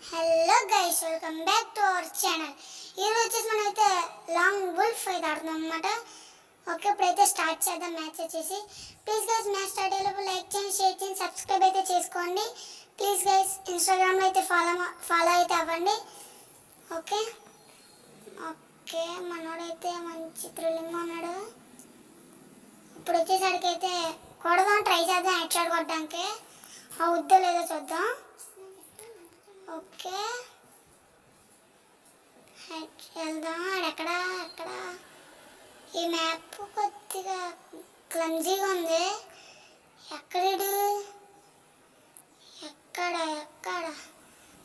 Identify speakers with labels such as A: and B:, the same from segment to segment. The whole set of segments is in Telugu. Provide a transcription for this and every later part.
A: Hello guys, welcome back to our channel. ఈరోజు వచ్చేసి మనమైతే లాంగ్ వుల్ఫ్ అయితే ఆడుతున్నాం అనమాట. ఓకే, ఇప్పుడైతే స్టార్ట్ చేద్దాం మ్యాచ్ వచ్చేసి. ప్లీజ్ గైస్, మ్యాచ్ స్టార్ట్ అయ్యేలోపు లైక్ చేయండి, షేర్ చేయండి, సబ్స్క్రైబ్ అయితే చేసుకోండి. ప్లీజ్ గైస్, ఇన్స్టాగ్రామ్లో అయితే ఫాలో అయితే అవ్వండి. ఓకే ఓకే మనోడైతే మంచి థ్రిల్లింగ్ ఉన్నాడు. ఇప్పుడు వచ్చేసరికైతే కొడదాం, ట్రై చేద్దాం హెడ్ షాట్ కొట్టడానికి. అవుద్దో లేదో చూద్దాం. ఓకే వెళ్దాం. ఎక్కడ ఈ మ్యాప్ కొద్దిగా క్లమ్జీగా ఉంది. ఎక్కడు ఎక్కడ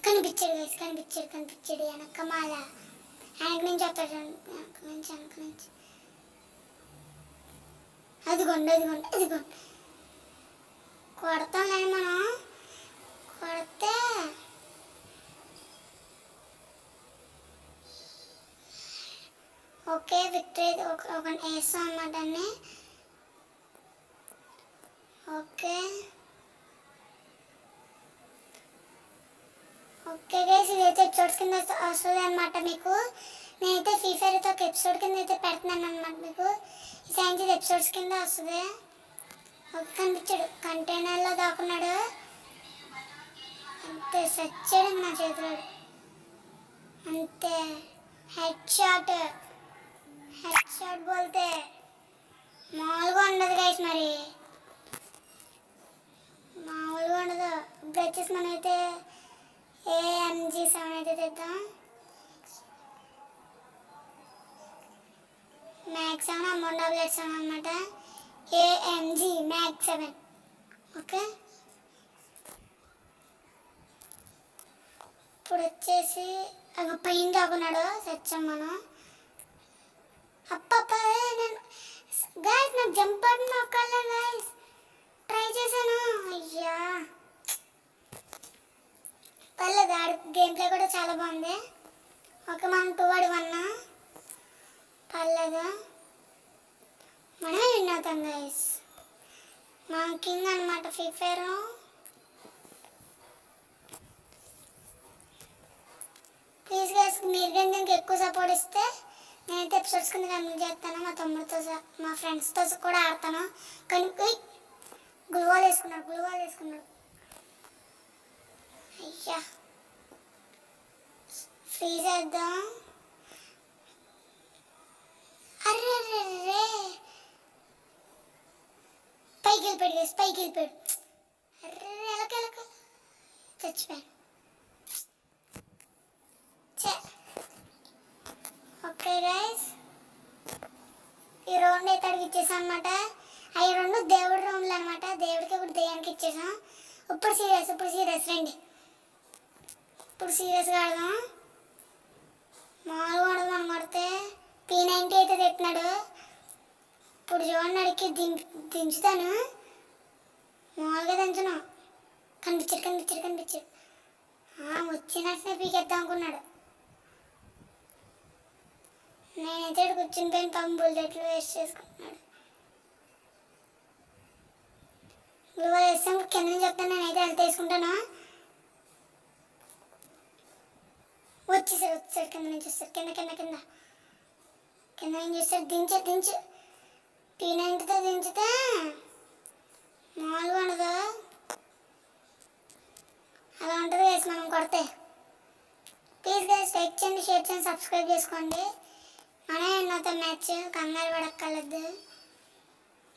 A: కనిపించాడు గైస్, కనిపించాడు వెనక మాల. వెనక నుంచి వస్తాడు, వెనక నుంచి అదిగోండి కొడతాం కానీ మనం కొడితే ఓకే విక్టరీ ఒక వేస్తాం అన్నమాట అన్ని. ఓకే గైస్, ఇదైతే ఎపిసోడ్స్ కింద వస్తుంది అనమాట మీకు. నేనైతే ఫ్రీ ఫైర్తో ఒక ఎపిసోడ్ కింద అయితే పెడుతున్నాను అనమాట మీకు. ఈ సైన్స్ ఎపిసోడ్స్ కింద వస్తుంది. ఓకే, కనిపించాడు, కంటైనర్లో దాక్కున్నాడు. అంతే సచ్చాడు నా చేతిలో. అంతే హెడ్ షాట్ బోల్తే మామూలుగా ఉండదు గైస్, మరి మామూలుగా ఉండదు. ఇప్పుడు వచ్చేసి మనమైతే AMG7 అయితే తెద్దాం. మ్యాక్స్ 7 అమౌంట్ అనమాట. AMG max 7. ఓకే, ఇప్పుడు వచ్చేసి పైన దాకున్నాడు, సచ్చాం మనం. నేను గైస్ నాకు జంప్ బటన్ నొక్కాలి గైస్, ట్రై చేశాను. అయ్యా పర్లేదు, గేమ్ ప్లే కూడా చాలా బాగుంది. ఓకే, మనం 2-1 పర్లేదు, మనమే విన్ అవుతాం గైస్. మనం కింగ్ అనమాట ఫ్రీ ఫైర్. ప్లీజ్ గైస్, మీరు కానీ ఎక్కువ సపోర్ట్ ఇస్తే నేనైతే ఎపిసోడ్స్ కింద కంప్లీట్ చేస్తాను. మా తమ్ముడితో మా ఫ్రెండ్స్తో కూడా ఆడతాను. కానీ గ్లూవాల్ వేసుకున్నాడు. అయ్యా ఫ్రీ చేద్దాం. అర్రే పైకి వెళ్ళిపోయాడు. అర్రే ఎలక చచ్చిపోయాను. ఓకే గైస్, ఈ రౌండ్ అయితే అడిగి ఇచ్చేసాం అనమాట. అవి 2 దేవుడి రౌండ్లు అనమాట. దేవుడికి ఒకటి దెయ్యానికి ఇచ్చేసాం. ఇప్పుడు సీరియస్ రండి. ఇప్పుడు సీరియస్గా ఆడదాం. మామూలుగా ఉండదు. మనం కొడితే P90 అయితే తెస్తున్నాడు. ఇప్పుడు చూడండి, అడిగి దించుతాను. మామూలుగా దించను. కనిపించాడు. వచ్చినట్టునే పీకేద్దాం అనుకున్నాడు. నేనైతే కూర్చుని పోయిన బుల్లెట్లు వేస్ట్ చేసుకుంటున్నాడు. గ్లూవాల్ వేస్తాం. కింద నుంచి చెప్తాను, నేనైతే హెల్త్ వేసుకుంటాను. వచ్చేసాడు కింద నుంచి వస్తాడు. కింద ఏం చేస్తాడు, దించు P90తో దించితే మామూలుగా ఉండదు. అలా ఉంటుంది గైస్ మనం కొడితే. ప్లీజ్ గైస్, లైక్ చేయండి, షేర్ చేయండి, సబ్స్క్రైబ్ చేసుకోండి. మనమే విన్ అవుతాం మ్యాచ్, కంగారు పడక్కర్లేదు.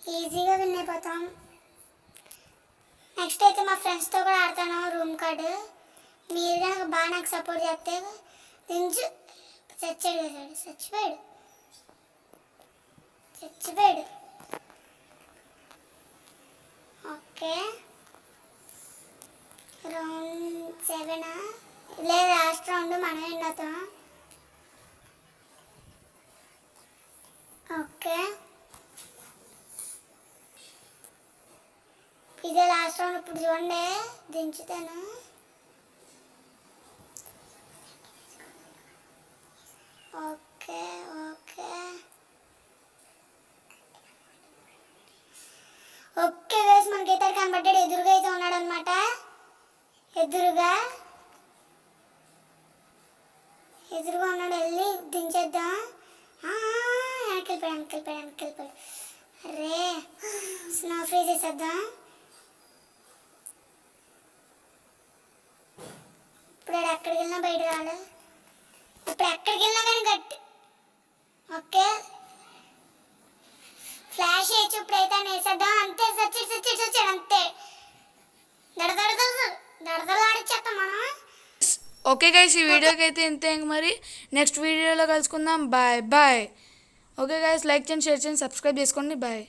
A: ఈజీగా విన్ అయిపోతాం. నెక్స్ట్ అయితే మా ఫ్రెండ్స్తో కూడా ఆడతాను రూమ్ కార్డు. మీరు కనుక బాగా నాకు సపోర్ట్ చేస్తే దించు. చచ్చిపోయాడు. ఓకే, రౌండ్ 7 లేదు, లాస్ట్ రౌండ్ మనమే విన్ అవుతాం. ఓకే, ఇదే లాస్ట్ రౌండ్. ఇప్పుడు చూడండి, దించుతాను. ఓకే గైస్, మనకైతే కనబడ్డాడు. ఎదురుగా అయితే ఉన్నాడు అనమాట. ఎదురుగా ఉన్నాడు, వెళ్ళి దించేద్దాం. వెనకెళ్ళిపోయాడు. అరే స్నో ఫ్రీజ్ చేసేద్దాం. ఇప్పుడు ఎక్కడికి వెళ్ళినా బయట రాడు. ఇప్పుడు ఎక్కడికి వెళ్ళినా కానీ గట్టి. ఓకే ఫ్లాష్ వేయచ్చు. ఇప్పుడైతే వేసేద్దాం. అంతే సచ్చాడు అంతే. దడదలు ఆడిచ్చేస్తాం మనం.
B: ఓకే గైస్, ఈ వీడియోకి అయితే ఇంతే. మరి నెక్స్ట్ వీడియోలో కలుసుకుందాం. Bye bye. Okay guys, like చేయండి, షేర్ చేయండి, సబ్స్క్రైబ్ చేసుకోండి. బాయ్.